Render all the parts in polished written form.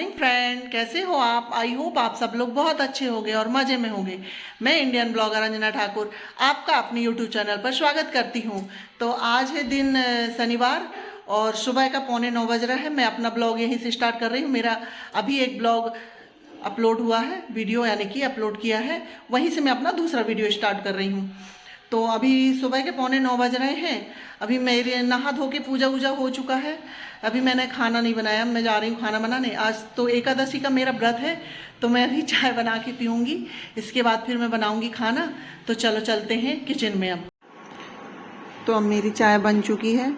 Friend, कैसे हो आप? आई होप आप सब लोग बहुत अच्छे होंगे और मज़े में होंगे। मैं इंडियन ब्लॉगर अंजना ठाकुर आपका अपने यूट्यूब चैनल पर स्वागत करती हूँ। तो आज है दिन शनिवार और सुबह का 8:45 बज रहा है। मैं अपना ब्लॉग यहीं से स्टार्ट कर रही हूँ। मेरा अभी एक ब्लॉग अपलोड हुआ है, वीडियो यानी कि अपलोड किया है, वहीं से मैं अपना दूसरा वीडियो स्टार्ट कर रही हूँ। तो अभी सुबह के 8:45 बज रहे हैं। अभी मेरे नहा धो के पूजा वूजा हो चुका है। अभी मैंने खाना नहीं बनाया, मैं जा रही हूँ खाना बनाने। आज तो एकादशी का मेरा व्रत है, तो मैं अभी चाय बना के पीऊँगी। इसके बाद फिर मैं बनाऊँगी खाना। तो चलो चलते हैं किचन में। अब तो अब मेरी चाय बन चुकी है।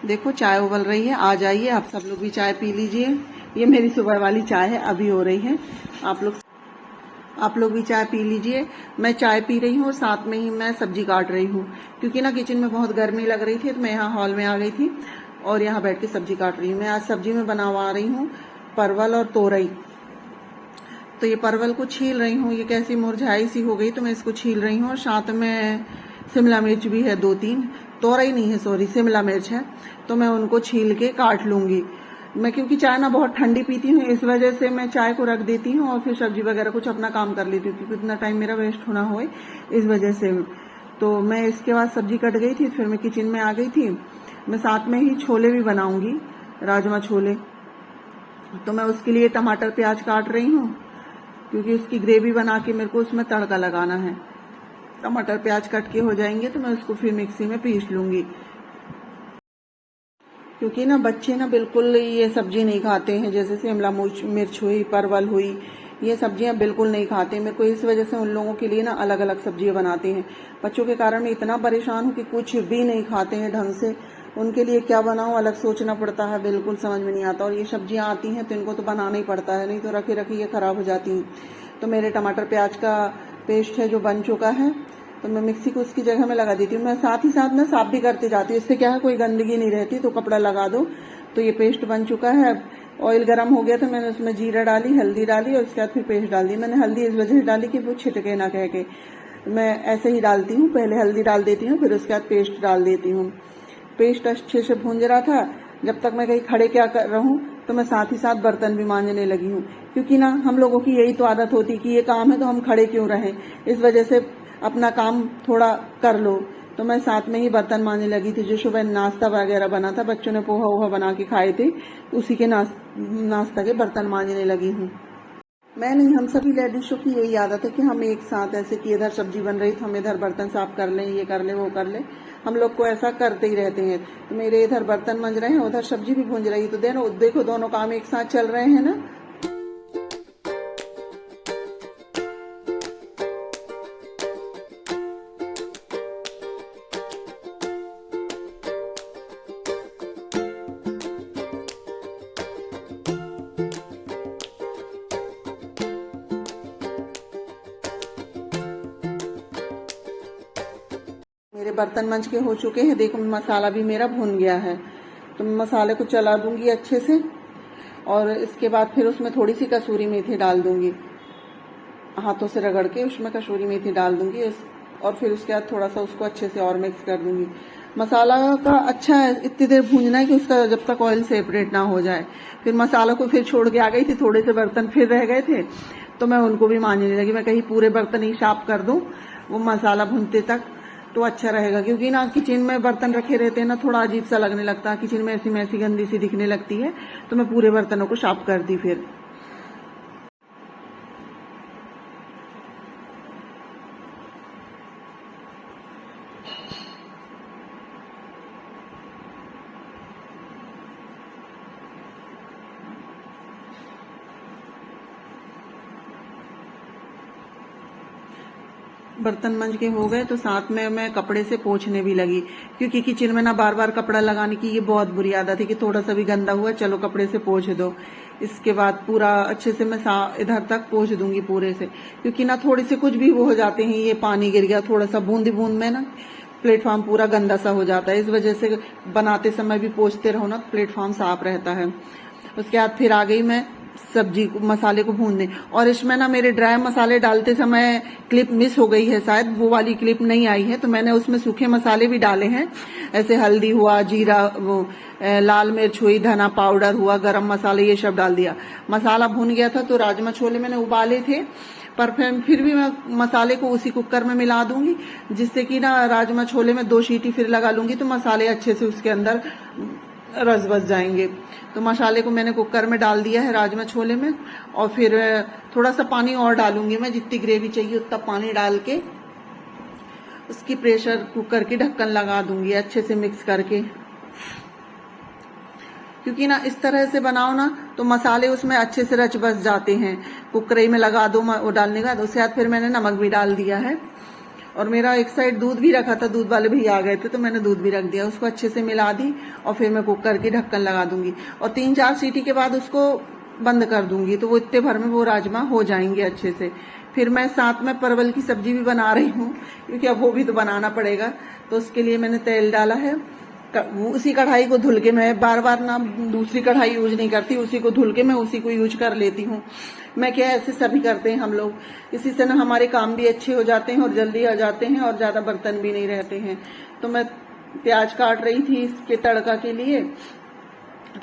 देखो चाय उबल रही है। आ जाइए आप सब लोग भी चाय पी लीजिए। ये मेरी सुबह वाली चाय है, अभी हो रही है। आप लोग भी चाय पी लीजिए। मैं चाय पी रही हूँ और साथ में ही मैं सब्जी काट रही हूँ, क्योंकि ना किचन में बहुत गर्मी लग रही थी। तो मैं यहाँ हॉल में आ गई थी और यहाँ बैठ के सब्जी काट रही हूँ। मैं आज सब्जी में बनवा रही हूँ परवल और तोरई। तो ये परवल को छील रही हूँ, ये कैसी मुरझाई सी हो गई तो मैं इसको छील रही हूँ। और साथ में शिमला मिर्च भी है 2-3, तोरई नहीं है सॉरी, शिमला मिर्च है। तो मैं उनको छील के काट लूँगी। मैं क्योंकि चाय ना बहुत ठंडी पीती हूँ, इस वजह से मैं चाय को रख देती हूँ और फिर सब्जी वगैरह कुछ अपना काम कर लेती हूँ, क्योंकि इतना टाइम मेरा वेस्ट होना हो इस वजह से। तो मैं इसके बाद सब्जी कट गई थी, फिर मैं किचन में आ गई थी। मैं साथ में ही छोले भी बनाऊंगी, राजमा छोले। तो मैं उसके लिए टमाटर प्याज काट रही हूँ, क्योंकि उसकी ग्रेवी बना के मेरे को उसमें तड़का लगाना है। टमाटर प्याज कट के हो जाएंगे तो मैं उसको फिर मिक्सी में पीस लूंगी, क्योंकि ना बच्चे ना बिल्कुल ये सब्जी नहीं खाते हैं। जैसे शिमला मिर्च हुई, परवल हुई, ये सब्जियां बिल्कुल नहीं खाते। मेरे को इस वजह से उन लोगों के लिए ना अलग अलग सब्जियां बनाते हैं। बच्चों के कारण मैं इतना परेशान हूँ कि कुछ भी नहीं खाते हैं ढंग से। उनके लिए क्या बनाऊं अलग सोचना पड़ता है, बिल्कुल समझ में नहीं आता। और ये सब्जियां आती हैं तो इनको तो बनाना ही पड़ता है, नहीं तो रखी रखी ये खराब हो जाती हैं। तो मेरे टमाटर प्याज का पेस्ट है जो बन चुका है, तो मैं मिक्सी को उसकी जगह में लगा देती हूँ। मैं साथ ही साथ में साफ भी करती जाती हूँ, इससे क्या है कोई गंदगी नहीं रहती, तो कपड़ा लगा दो। तो ये पेस्ट बन चुका है। ऑयल गर्म हो गया तो मैंने उसमें जीरा डाली, हल्दी डाली और उसके बाद फिर पेस्ट डाल दी। मैंने हल्दी इस वजह से डाली कि वो छिटके ना कह के। मैं ऐसे ही डालती हूँ, पहले हल्दी डाल देती हूँ, फिर उसके बाद पेस्ट डाल देती हूँ। पेस्ट अच्छे से भूंज रहा था, जब तक मैं कहीं खड़े क्या कर रहा हूँ तो मैं साथ ही साथ बर्तन भी मांजने लगी हूँ। क्योंकि ना हम लोगों की यही तो आदत होती कि ये काम है तो हम खड़े क्यों रहें, इस वजह से अपना काम थोड़ा कर लो। तो मैं साथ में ही बर्तन मांजने लगी थी। जो सुबह नाश्ता वगैरह बना था, बच्चों ने पोहा वोहा बना के खाए थे, उसी के नाश्ता के बर्तन मांजने लगी हूँ। मैं नहीं, हम सभी लेडीजों की यही आदत है कि हम एक साथ ऐसे कि इधर सब्जी बन रही तो हम इधर बर्तन साफ कर लें, ये कर लें वो कर लें। हम लोग को ऐसा करते ही रहते हैं। तो मेरे इधर बर्तन मंज रहे हैं, उधर सब्जी भी भूंज रही, तो देखो दोनों काम एक साथ चल रहे हैं ना। मेरे बर्तन मंज के हो चुके हैं। देखो मसाला भी मेरा भुन गया है। तो मैं मसाले को चला दूंगी अच्छे से और इसके बाद फिर उसमें थोड़ी सी कसूरी मेथी डाल दूंगी, हाथों से रगड़ के उसमें कसूरी मेथी डाल दूंगी। और फिर उसके बाद थोड़ा सा उसको अच्छे से और मिक्स कर दूंगी। मसाला का अच्छा है इतनी देर भूनना है कि उसका जब तक ऑयल सेपरेट ना हो जाए। फिर मसाला को फिर छोड़ के आ गई थी, थोड़े से बर्तन फिर रह गए थे तो मैं उनको भी मांजने लगी। मैं कहीं पूरे बर्तन ही साफ कर दूं वो मसाला भूनते तक, तो अच्छा रहेगा। क्योंकि ना किचन में बर्तन रखे रहते हैं ना, थोड़ा अजीब सा लगने लगता है, किचन में ऐसी मैसी गंदी सी दिखने लगती है। तो मैं पूरे बर्तनों को साफ कर दी फिर। बर्तन मंज के हो गए तो साथ में मैं कपड़े से पोंछने भी लगी, क्योंकि किचन में ना बार बार कपड़ा लगाने की ये बहुत बुरी आदत है कि थोड़ा सा भी गंदा हुआ चलो कपड़े से पोंछ दो। इसके बाद पूरा अच्छे से मैं इधर तक पोंछ दूंगी पूरे से, क्योंकि ना थोड़े से कुछ भी वो हो जाते हैं, ये पानी गिर गया थोड़ा सा बूंद बूंद में ना प्लेटफॉर्म पूरा गंदा सा हो जाता है। इस वजह से बनाते समय भी पोंछते रहो ना, प्लेटफॉर्म साफ रहता है। उसके बाद फिर आ गई मैं सब्जी को, मसाले को भून दें। और इसमें ना मेरे ड्राई मसाले डालते समय क्लिप मिस हो गई है, शायद वो वाली क्लिप नहीं आई है, तो मैंने उसमें सूखे मसाले भी डाले हैं, ऐसे हल्दी हुआ, जीरा, वो लाल मिर्च हुई, धना पाउडर हुआ, गरम मसाले, ये सब डाल दिया। मसाला भून गया था तो राजमा छोले मैंने उबाले थे, पर फिर भी मैं मसाले को उसी कुकर में मिला दूंगी, जिससे कि ना राजमा छोले में 2 सीटी फिर लगा लूंगी तो मसाले अच्छे से उसके अंदर रस बस जाएंगे। तो मसाले को मैंने कुकर में डाल दिया है राजमा छोले में, और फिर थोड़ा सा पानी और डालूंगी मैं, जितनी ग्रेवी चाहिए उतना पानी डाल के उसकी प्रेशर कुकर की ढक्कन लगा दूंगी अच्छे से मिक्स करके। क्योंकि ना इस तरह से बनाओ ना तो मसाले उसमें अच्छे से रच बस जाते हैं। कुकरी में लगा दो वो डालने का, तो उसके बाद फिर मैंने नमक भी डाल दिया है। और मेरा एक साइड दूध भी रखा था, दूध वाले भैया आ गए थे तो मैंने दूध भी रख दिया, उसको अच्छे से मिला दी और फिर मैं कुकर की ढक्कन लगा दूंगी और 3-4 सीटी के बाद उसको बंद कर दूंगी, तो वो इतने भर में वो राजमा हो जाएंगे अच्छे से। फिर मैं साथ में परवल की सब्जी भी बना रही हूँ, क्योंकि अब वो भी तो बनाना पड़ेगा। तो उसके लिए मैंने तेल डाला है, उसी कढ़ाई को धुल के, मैं बार बार ना दूसरी कढ़ाई यूज नहीं करती, उसी को धुल के मैं उसी को यूज कर लेती हूँ। मैं क्या, ऐसे सभी करते हैं हम लोग, इसी से ना हमारे काम भी अच्छे हो जाते हैं और जल्दी आ जाते हैं और ज्यादा बर्तन भी नहीं रहते हैं। तो मैं प्याज काट रही थी इसके तड़का के लिए,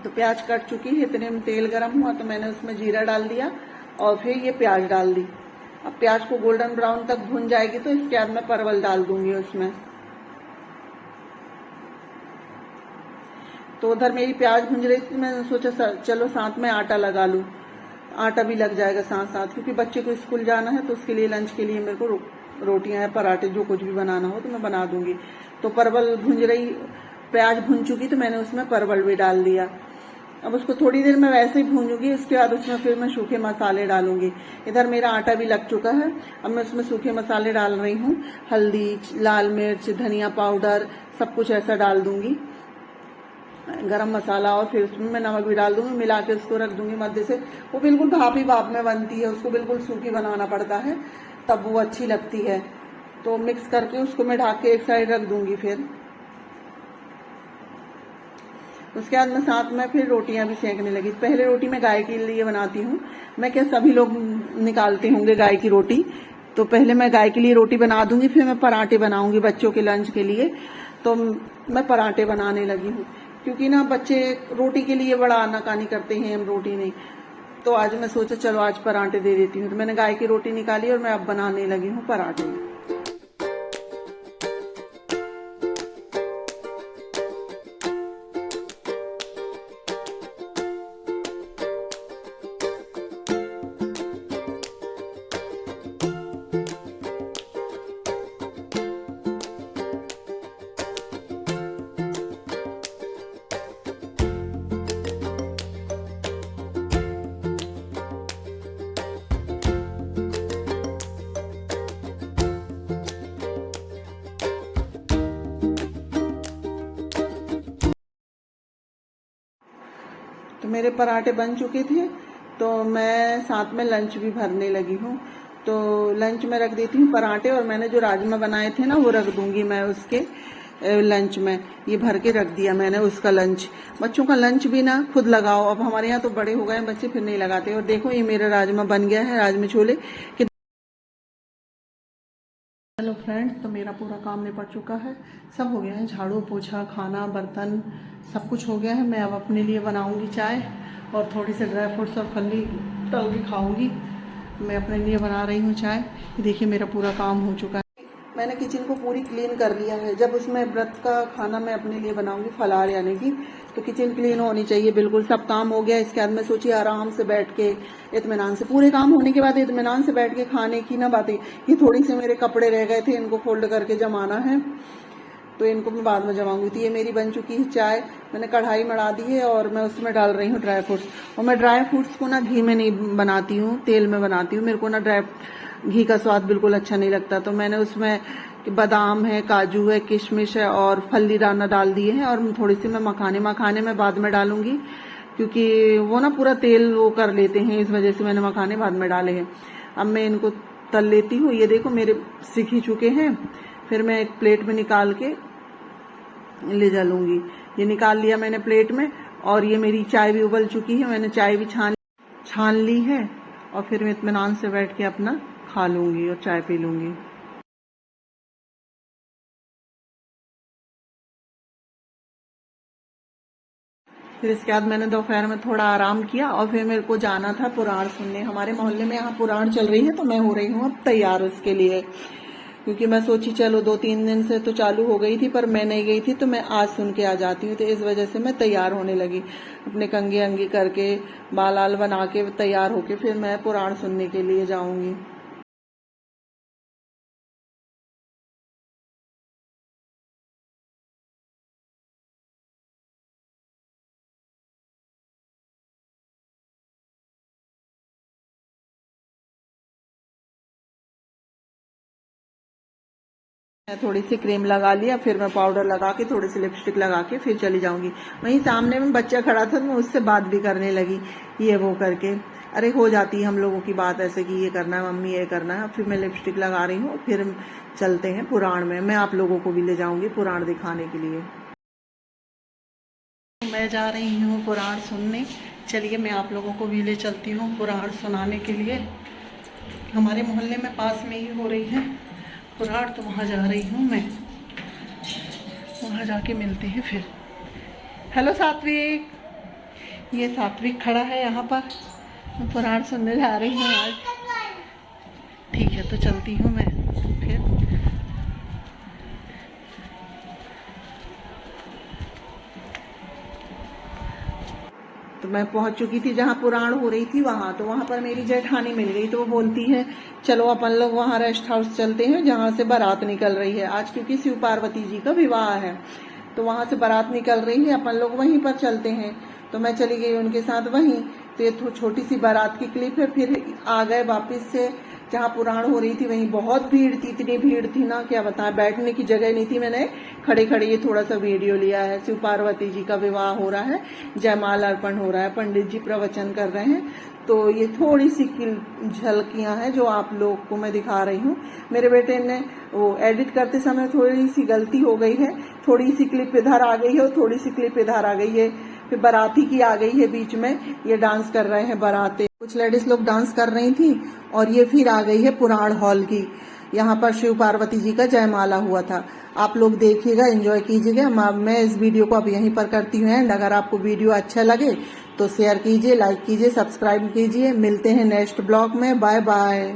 तो प्याज कट चुकी है, इतने में तेल गर्म हुआ तो मैंने उसमें जीरा डाल दिया और फिर ये प्याज डाल दी। अब प्याज को गोल्डन ब्राउन तक भून जाएगी तो इसके बाद मैं परवल डाल दूंगी उसमें। तो उधर मेरी प्याज भूंज रही थी, मैंने सोचा चलो साथ में आटा लगा लूं, आटा भी लग जाएगा साथ साथ, क्योंकि बच्चे को स्कूल जाना है तो उसके लिए लंच के लिए मेरे को रोटियां या पराठे जो कुछ भी बनाना हो तो मैं बना दूंगी। तो परवल भूंज रही, प्याज भून चुकी तो मैंने उसमें परवल भी डाल दिया। अब उसको थोड़ी देर में वैसे ही भूंजूंगी, उसके बाद उसमें फिर मैं सूखे मसाले डालूंगी। इधर मेरा आटा भी लग चुका है, अब मैं उसमें सूखे मसाले डाल रही हूँ, हल्दी, लाल मिर्च, धनिया पाउडर, सब कुछ ऐसा डाल दूंगी, गरम मसाला, और फिर उसमें मैं नमक भी डाल दूंगी, मिला के उसको रख दूंगी मध्य से। वो बिल्कुल भाप ही भाप में बनती है, उसको बिल्कुल सूखी बनाना पड़ता है तब वो अच्छी लगती है। तो मिक्स करके उसको मैं ढक के एक साइड रख दूंगी। फिर उसके बाद मैं साथ में फिर रोटियां भी सेकने लगी। पहले रोटी मैं गाय के लिए बनाती हूँ, मैं क्या सभी लोग निकालते होंगे गाय की रोटी, तो पहले मैं गाय के लिए रोटी बना दूंगी, फिर मैं पराठे बनाऊंगी बच्चों के लंच के लिए। तो मैं पराठे बनाने लगी हूँ, क्योंकि ना बच्चे रोटी के लिए बड़ा आनाकानी करते हैं, हम रोटी नहीं। तो आज मैं सोचा चलो आज पराठे दे देती हूँ, तो मैंने गाय की रोटी निकाली और मैं अब बनाने लगी हूँ पराठे। तो मेरे पराठे बन चुके थे, तो मैं साथ में लंच भी भरने लगी हूँ। तो लंच में रख देती हूँ पराठे, और मैंने जो राजमा बनाए थे ना वो रख दूंगी मैं उसके लंच में। ये भर के रख दिया मैंने उसका लंच। बच्चों का लंच भी ना खुद लगाओ, अब हमारे यहाँ तो बड़े हो गए बच्चे, फिर नहीं लगाते। और देखो ये मेरा राजमा बन गया है, राजमा छोले। हेलो फ्रेंड्स, तो मेरा पूरा काम निपट चुका है, सब हो गया है, झाड़ू पोछा, खाना, बर्तन, सब कुछ हो गया है। मैं अब अपने लिए बनाऊंगी चाय और थोड़ी सी ड्राई फ्रूट्स और फली तल के खाऊंगी। मैं अपने लिए बना रही हूँ चाय। देखिए मेरा पूरा काम हो चुका है, मैंने किचन को पूरी क्लीन कर लिया है। जब उसमें व्रत का खाना मैं अपने लिए बनाऊंगी, फलाहार यानी कि, तो किचन क्लीन होनी चाहिए बिल्कुल। सब काम हो गया, इसके बाद मैं सोची आराम से बैठ के इत्मीनान से, पूरे काम होने के बाद इत्मीनान से बैठ के खाने की ना बातें। ये थोड़ी से मेरे कपड़े रह गए थे, इनको फोल्ड करके जमाना है, तो इनको मैं बाद में जमाऊंगी। तो ये मेरी बन चुकी है चाय, मैंने कढ़ाई मढ़ा दी है और मैं उसमें डाल रही हूँ ड्राई फ्रूट्स। और मैं ड्राई फ्रूट्स को ना घी में नहीं बनाती हूँ, तेल में बनाती हूँ। मेरे को ना घी का स्वाद बिल्कुल अच्छा नहीं लगता, तो मैंने उसमें बादाम है, काजू है, किशमिश है और फल्ली दाना डाल दिए हैं। और थोड़ी सी मैं मखाने में बाद में डालूंगी, क्योंकि वो ना पूरा तेल वो कर लेते हैं, इस वजह से मैंने मखाने बाद में डाले हैं। अब मैं इनको तल लेती हूँ। ये देखो मेरे सिक ही चुके हैं। फिर मैं एक प्लेट में निकाल के ले जा लूंगी। ये निकाल लिया मैंने प्लेट में, और ये मेरी चाय भी उबल चुकी है। मैंने चाय भी छान छान ली है और फिर मैं इत्मीनान से बैठ के अपना खा लूँगी और चाय पी लूँगी। फिर इसके बाद मैंने दोपहर में थोड़ा आराम किया और फिर मेरे को जाना था पुराण सुनने। हमारे मोहल्ले में यहाँ पुराण चल रही है, तो मैं हो रही हूँ अब तैयार उसके लिए, क्योंकि मैं सोची चलो 2-3 दिन से तो चालू हो गई थी पर मैं नहीं गई थी, तो मैं आज सुन के आ जाती हूँ। तो इस वजह से मैं तैयार होने लगी, अपने कंघी अंगी करके बाल आल बना के तैयार होके फिर मैं पुराण सुनने के लिए जाऊंगी। मैं थोड़ी सी क्रीम लगा लिया, फिर मैं पाउडर लगा के थोड़ी सी लिपस्टिक लगा के फिर चली जाऊंगी। वहीं सामने में बच्चा खड़ा था, मैं उससे बात भी करने लगी ये वो करके। अरे हो जाती है हम लोगों की बात ऐसे कि ये करना है मम्मी, ये करना है। फिर मैं लिपस्टिक लगा रही हूँ, फिर चलते हैं पुराण में। मैं आप लोगों को भी ले जाऊंगी पुराण दिखाने के लिए। मैं जा रही हूँ पुराण सुनने। चलिए मैं आप लोगों को भी ले चलती हूँ पुराण सुनाने के लिए। हमारे मोहल्ले में पास में ही हो रही है पुराण, तो वहाँ जा रही हूँ मैं। वहाँ जाके मिलते हैं फिर। हेलो सात्विक, ये सात्विक खड़ा है यहाँ पर। मैं पुराण सुनने जा रही हूँ आज। ठीक है तो चलती हूँ मैं फिर। तो मैं पहुंच चुकी थी जहाँ पुराण हो रही थी वहां। तो वहां पर मेरी जेठानी मिल गई, तो वो बोलती है चलो अपन लोग वहां रेस्ट हाउस चलते हैं जहां से बारात निकल रही है आज, क्योंकि शिव पार्वती जी का विवाह है। तो वहां से बारात निकल रही है, अपन लोग वहीं पर चलते हैं। तो मैं चली गई उनके साथ वहीं। तो ये छोटी सी बारात की क्लिप है। फिर आ गए वापिस से जहाँ पुराण हो रही थी, वहीं बहुत भीड़ थी, इतनी भीड़ थी ना क्या बताएं, बैठने की जगह नहीं थी। मैंने खड़े खड़े ये थोड़ा सा वीडियो लिया है। शिव पार्वती जी का विवाह हो रहा है, जयमाल अर्पण हो रहा है, पंडित जी प्रवचन कर रहे हैं। तो ये थोड़ी सी झलकियां हैं जो आप लोग को मैं दिखा रही हूँ। मेरे बेटे ने वो एडिट करते समय थोड़ी सी गलती हो गई है, थोड़ी सी क्लिप इधर आ गई है और थोड़ी सी क्लिप इधर आ गई है। फिर बाराती की आ गई है बीच में, ये डांस कर रहे हैं बाराते। कुछ लेडीज लोग डांस कर रही थी और ये फिर आ गई है पुराण हॉल की। यहाँ पर शिव पार्वती जी का जयमाला हुआ था। आप लोग देखिएगा, एंजॉय कीजिएगा। मैं इस वीडियो को अब यहीं पर करती हूँ एंड। अगर आपको वीडियो अच्छा लगे तो शेयर कीजिए, लाइक कीजिए, सब्सक्राइब कीजिए। मिलते हैं नेक्स्ट ब्लॉग में। Bye bye.